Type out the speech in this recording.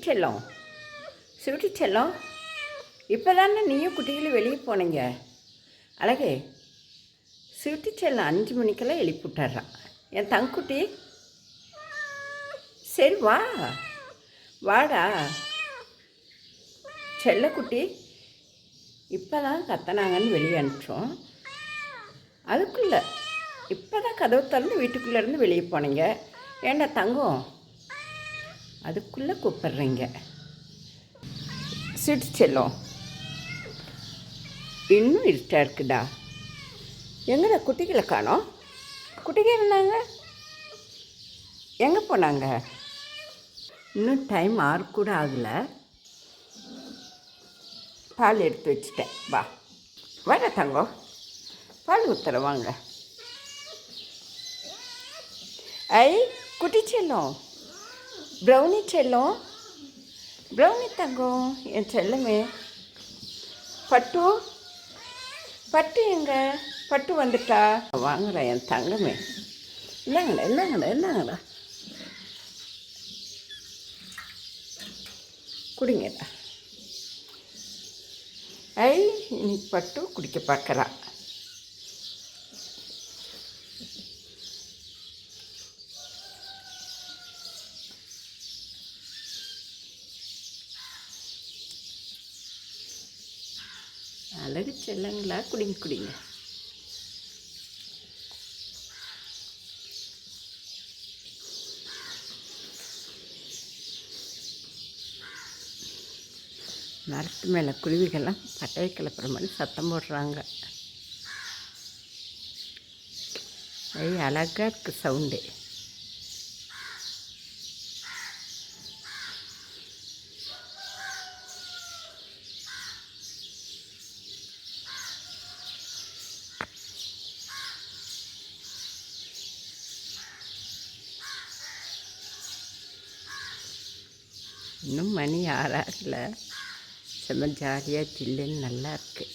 செல்லம், சுவிட்டி செல்லம், இப்போ தானே நீயும் குட்டிகளும் வெளியே போனீங்க. அழகே, சுவிட்டி செல்லம் 5 மணிக்கெல்லாம் எழுப்பி விட்டுறான். என் தங்குட்டி, சரி வா, வாடா செல்லக்குட்டி. இப்போ தான் கத்தனாங்கன்னு வெளியே அனுப்பிச்சோம். அதுக்குள்ளே இப்போ தான் கதவு திறந்து வீட்டுக்குள்ளேருந்து வெளியே போனீங்க. ஏண்டா தங்கம், அதுக்குள்ளே கூப்பிட்றீங்க. சுவிட்டி செல்லம், இன்னும் இருட்டாக இருக்குடா. எங்கடா குட்டிகளை காணோம்? குட்டிகள் இருந்தாங்க, எங்கே போனாங்க? இன்னும் டைம் 6 கூட ஆகலை. பால் எடுத்து வச்சுட்டேன், வா வாடா தங்கம், பால் ஊற்றுற வாங்க. ஐ குட்டி செல்லம், ப்ரௌனி செல்லம், ப்ரௌனி தங்கம், என் செல்லமே. பட்டு, பட்டு எங்க? பட்டு வந்துட்டா? வாங்கடா என் தங்கமே. என்னங்கடா என்னங்கடா என்னங்கடா, குடிங்கடா. ஐ இன்னைக்கு பட்டு குடிக்க பார்க்குறா. அழகு செல்லங்களா, குடிங்க குடிங்க. மரத்து மேலே குருவிகள்லாம் பட்டையை கிளப்புற மாதிரி சத்தம் போடுறாங்க. அழகாக இருக்குது சவுண்டு. இன்னும் மணி 6 ஆகல. செம்ம ஜாலியாக ஜில்லுன்னு நல்லா இருக்குது.